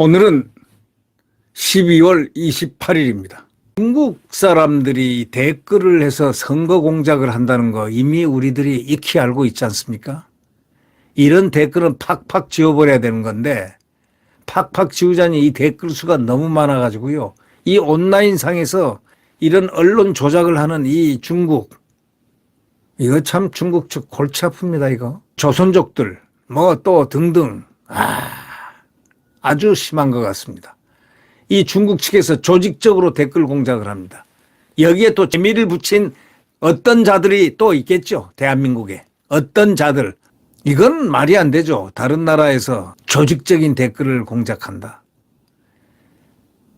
오늘은 12월 28일입니다. 중국 사람들이 댓글을 해서 선거 공작을 한다는 거 이미 우리들이 익히 알고 있지 않습니까? 이런 댓글은 팍팍 지워버려야 되는 건데 팍팍 지우자니 이 댓글 수가 너무 많아가지고요. 이 온라인상에서 이런 언론 조작을 하는 이 중국, 이거 참 중국 측 골치 아픕니다. 이거 조선족들 뭐 또 등등 아주 심한 것 같습니다. 이 중국 측에서 조직적으로 댓글 공작을 합니다. 여기에 또 재미를 붙인 어떤 자들이 또 있겠죠. 대한민국에 어떤 자들, 이건 말이 안 되죠. 다른 나라에서 조직적인 댓글을 공작한다.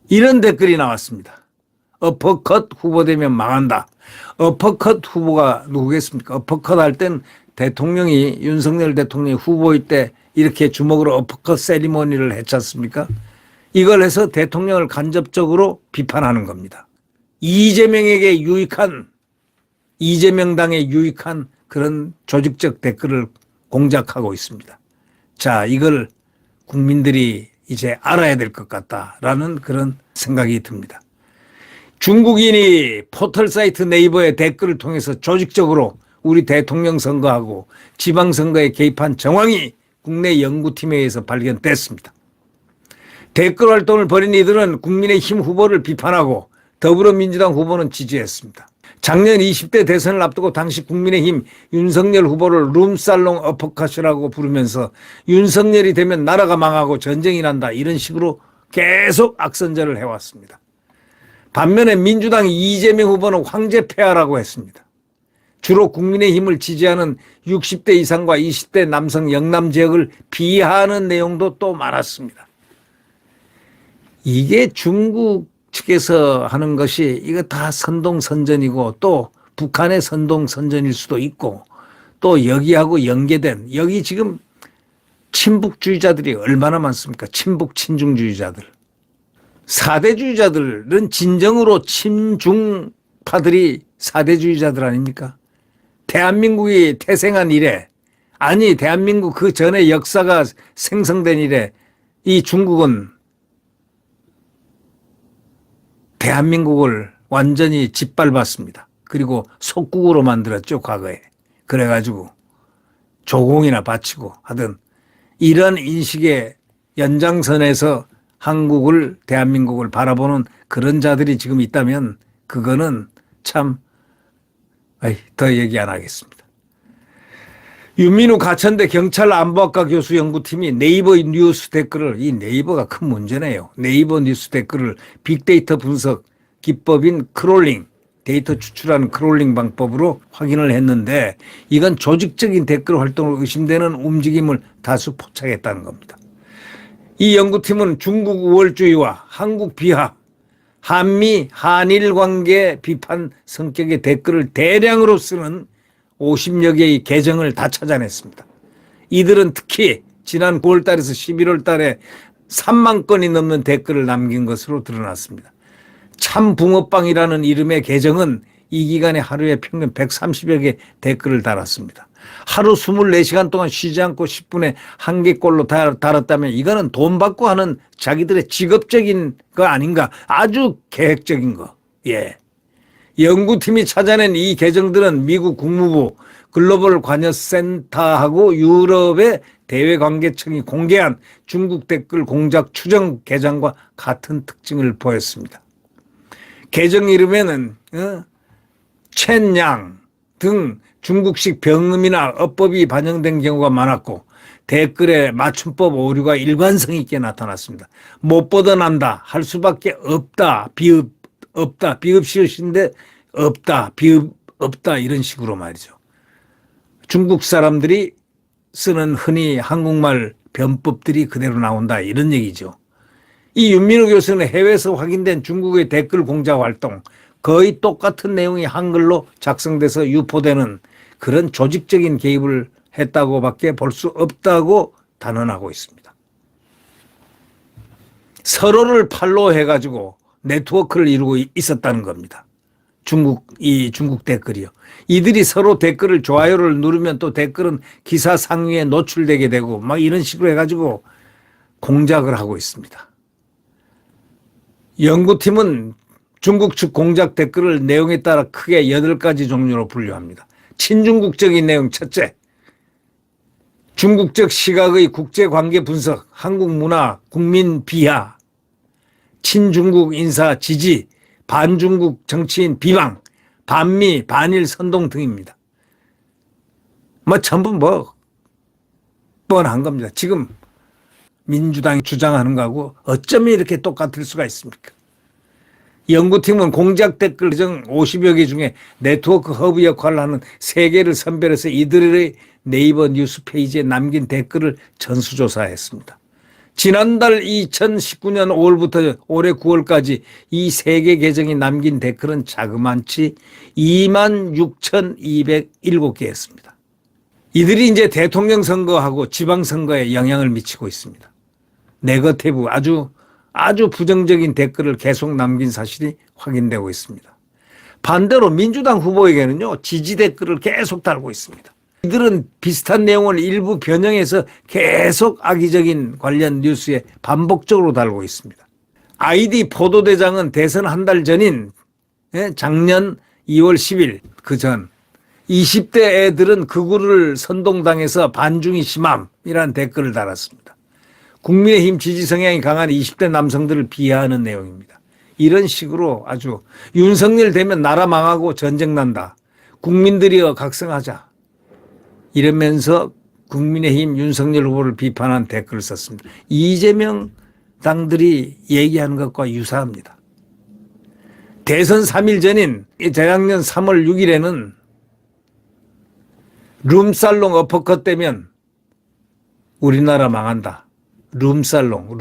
이런 댓글이 나왔습니다. 어퍼컷 후보 되면 망한다. 어퍼컷 후보가 누구겠습니까? 어퍼컷 할 땐 대통령이, 윤석열 대통령이 후보일 때 이렇게 주먹으로 어퍼컷 세리머니를 했지 않습니까? 이걸 해서 대통령을 간접적으로 비판하는 겁니다. 이재명에게 유익한, 이재명 당에 유익한 그런 조직적 댓글을 공작하고 있습니다. 자, 이걸 국민들이 이제 알아야 될 것 같다라는 그런 생각이 듭니다. 중국인이 포털사이트 네이버의 댓글을 통해서 조직적으로 우리 대통령 선거하고 지방선거에 개입한 정황이 국내 연구팀에 의해서 발견됐습니다. 댓글 활동을 벌인 이들은 국민의힘 후보를 비판하고 더불어민주당 후보는 지지했습니다. 작년 20대 대선을 앞두고 당시 국민의힘 윤석열 후보를 룸살롱 어퍼컷이라고 부르면서 윤석열이 되면 나라가 망하고 전쟁이 난다, 이런 식으로 계속 악선전을 해왔습니다. 반면에 민주당 이재명 후보는 황제폐하라고 했습니다. 주로 국민의힘을 지지하는 60대 이상과 20대 남성 영남 지역을 비하하는 내용도 또 많았습니다. 이게 중국 측에서 하는 것이 이거 다 선동선전이고 또 북한의 선동선전일 수도 있고 또 여기하고 연계된, 여기 지금 친북주의자들이 얼마나 많습니까? 친북 친중주의자들. 4대주의자들은 진정으로 친중파들이 4대주의자들 아닙니까? 대한민국이 태생한 이래, 아니 대한민국 그 전에 역사가 생성된 이래 이 중국은 대한민국을 완전히 짓밟았습니다. 그리고 속국으로 만들었죠, 과거에. 그래가지고 조공이나 바치고 하던 이런 인식의 연장선에서 한국을, 대한민국을 바라보는 그런 자들이 지금 있다면 그거는 참 더 얘기 안 하겠습니다. 윤민우 가천대 경찰 안보학과 교수 연구팀이 네이버 뉴스 댓글을, 이 네이버가 큰 문제네요. 네이버 뉴스 댓글을 빅데이터 분석 기법인 크롤링, 데이터 추출하는 크롤링 방법으로 확인을 했는데 이건 조직적인 댓글 활동을 의심되는 움직임을 다수 포착했다는 겁니다. 이 연구팀은 중국 우월주의와 한국 비하, 한미 한일 관계 비판 성격의 댓글을 대량으로 쓰는 50여 개의 계정을 다 찾아냈습니다. 이들은 특히 지난 9월 달에서 11월 달에 3만 건이 넘는 댓글을 남긴 것으로 드러났습니다. 참 붕어빵이라는 이름의 계정은 이 기간에 하루에 평균 130여 개 댓글을 달았습니다. 하루 24시간 동안 쉬지 않고 10분에 1개꼴로 달았다면 이거는 돈 받고 하는 자기들의 직업적인 거 아닌가, 아주 계획적인 거. 예. 연구팀이 찾아낸 이 계정들은 미국 국무부 글로벌 관여센터하고 유럽의 대외관계청이 공개한 중국 댓글 공작 추정 계정과 같은 특징을 보였습니다. 계정 이름에는 첸양 등 중국식 병음이나 어법이 반영된 경우가 많았고 댓글에 맞춤법 오류가 일관성 있게 나타났습니다. 못 뻗어난다, 할 수밖에 없다, 비읍 없다, 비읍 시옷인데 없다, 비읍 없다, 이런 식으로 말이죠. 중국 사람들이 쓰는 흔히 한국말 변법들이 그대로 나온다, 이런 얘기죠. 이 윤민우 교수는 해외에서 확인된 중국의 댓글 공작 활동, 거의 똑같은 내용이 한글로 작성돼서 유포되는 그런 조직적인 개입을 했다고밖에 볼 수 없다고 단언하고 있습니다. 서로를 팔로우해가지고 네트워크를 이루고 있었다는 겁니다. 중국 댓글이요. 이들이 서로 댓글을 좋아요를 누르면 또 댓글은 기사 상위에 노출되게 되고 막 이런 식으로 해가지고 공작을 하고 있습니다. 연구팀은 중국 측 공작 댓글을 내용에 따라 크게 8가지 종류로 분류합니다. 친중국적인 내용 첫째, 중국적 시각의 국제관계 분석, 한국 문화, 국민 비하, 친중국 인사 지지, 반중국 정치인 비방, 반미, 반일 선동 등입니다. 전부 뻔한 겁니다. 지금 민주당이 주장하는 거하고 어쩌면 이렇게 똑같을 수가 있습니까? 연구팀은 공작 댓글 중 50여 개 중에 네트워크 허브 역할을 하는 3개를 선별해서 이들의 네이버 뉴스 페이지에 남긴 댓글을 전수조사했습니다. 지난달 2019년 5월부터 올해 9월까지 이 3개 계정이 남긴 댓글은 자그만치 26,207개였습니다. 이들이 이제 대통령 선거하고 지방선거에 영향을 미치고 있습니다. 네거티브 아주 부정적인 댓글을 계속 남긴 사실이 확인되고 있습니다. 반대로 민주당 후보에게는요, 지지 댓글을 계속 달고 있습니다. 이들은 비슷한 내용을 일부 변형해서 계속 악의적인 관련 뉴스에 반복적으로 달고 있습니다. 아이디 포도대장은 대선 한 달 전인 작년 2월 10일 그 전 20대 애들은 극우를 선동당해서 반중이 심함이라는 댓글을 달았습니다. 국민의힘 지지 성향이 강한 20대 남성들을 비하하는 내용입니다. 이런 식으로 아주 윤석열 되면 나라 망하고 전쟁 난다. 국민들이여 각성하자. 이러면서 국민의힘 윤석열 후보를 비판한 댓글을 썼습니다. 이재명 당들이 얘기하는 것과 유사합니다. 대선 3일 전인 재작년 3월 6일에는 룸살롱 어퍼컷 되면 우리나라 망한다. 룸살롱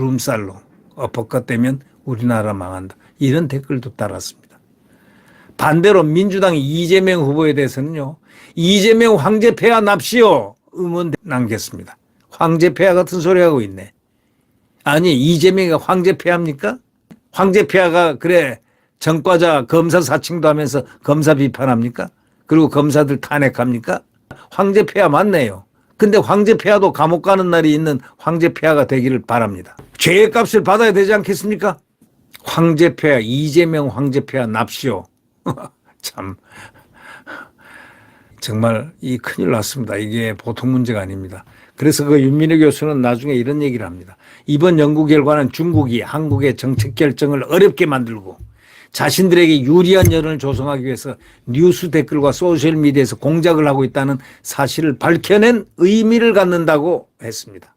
어퍼컷 되면 우리나라 망한다. 이런 댓글도 달았습니다. 반대로 민주당 이재명 후보에 대해서는요. 이재명 황제 폐하 납시오. 응원 남겼습니다. 황제 폐하 같은 소리 하고 있네. 아니 이재명이 황제 폐하입니까? 황제 폐하가 그래 전과자 검사 사칭도 하면서 검사 비판합니까? 그리고 검사들 탄핵합니까? 황제 폐하 맞네요. 근데 황제 폐하도 감옥 가는 날이 있는 황제 폐하가 되기를 바랍니다. 죄의 값을 받아야 되지 않겠습니까? 황제 폐하, 이재명 황제 폐하 납시오. 참 정말 큰일 났습니다. 이게 보통 문제가 아닙니다. 그래서 그 윤민혜 교수는 나중에 이런 얘기를 합니다. 이번 연구 결과는 중국이 한국의 정책 결정을 어렵게 만들고 자신들에게 유리한 여론을 조성하기 위해서 뉴스 댓글과 소셜미디어에서 공작을 하고 있다는 사실을 밝혀낸 의미를 갖는다고 했습니다.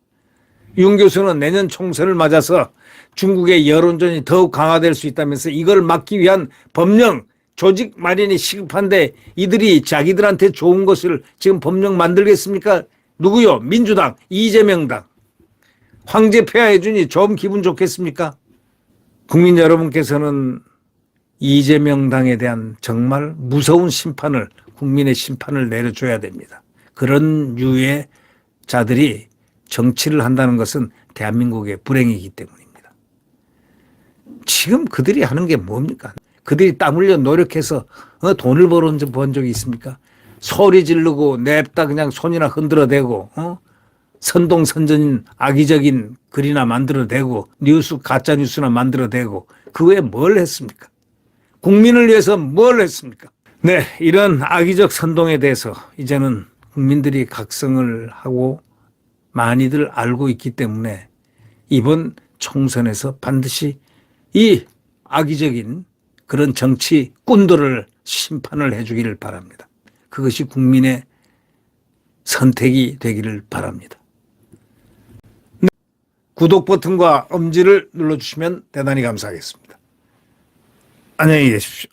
윤 교수는 내년 총선을 맞아서 중국의 여론전이 더욱 강화될 수 있다면서 이걸 막기 위한 법령, 조직 마련이 시급한데 이들이 자기들한테 좋은 것을 지금 법령 만들겠습니까? 누구요? 민주당, 이재명당. 황제 폐하해주니 좀 기분 좋겠습니까? 국민 여러분께서는 이재명 당에 대한 정말 무서운 심판을, 국민의 심판을 내려줘야 됩니다. 그런 유의 자들이 정치를 한다는 것은 대한민국의 불행이기 때문입니다. 지금 그들이 하는 게 뭡니까? 그들이 땀 흘려 노력해서 돈을 번 적이 있습니까? 소리 지르고 냅다 그냥 손이나 흔들어대고 선동선전인 악의적인 글이나 만들어대고 뉴스 가짜뉴스나 만들어대고 그 외에 뭘 했습니까? 국민을 위해서 뭘 했습니까? 네, 이런 악의적 선동에 대해서 이제는 국민들이 각성을 하고 많이들 알고 있기 때문에 이번 총선에서 반드시 이 악의적인 그런 정치 꾼들을 심판을 해주기를 바랍니다. 그것이 국민의 선택이 되기를 바랍니다. 네, 구독 버튼과 엄지를 눌러주시면 대단히 감사하겠습니다. 안녕히 계십시오.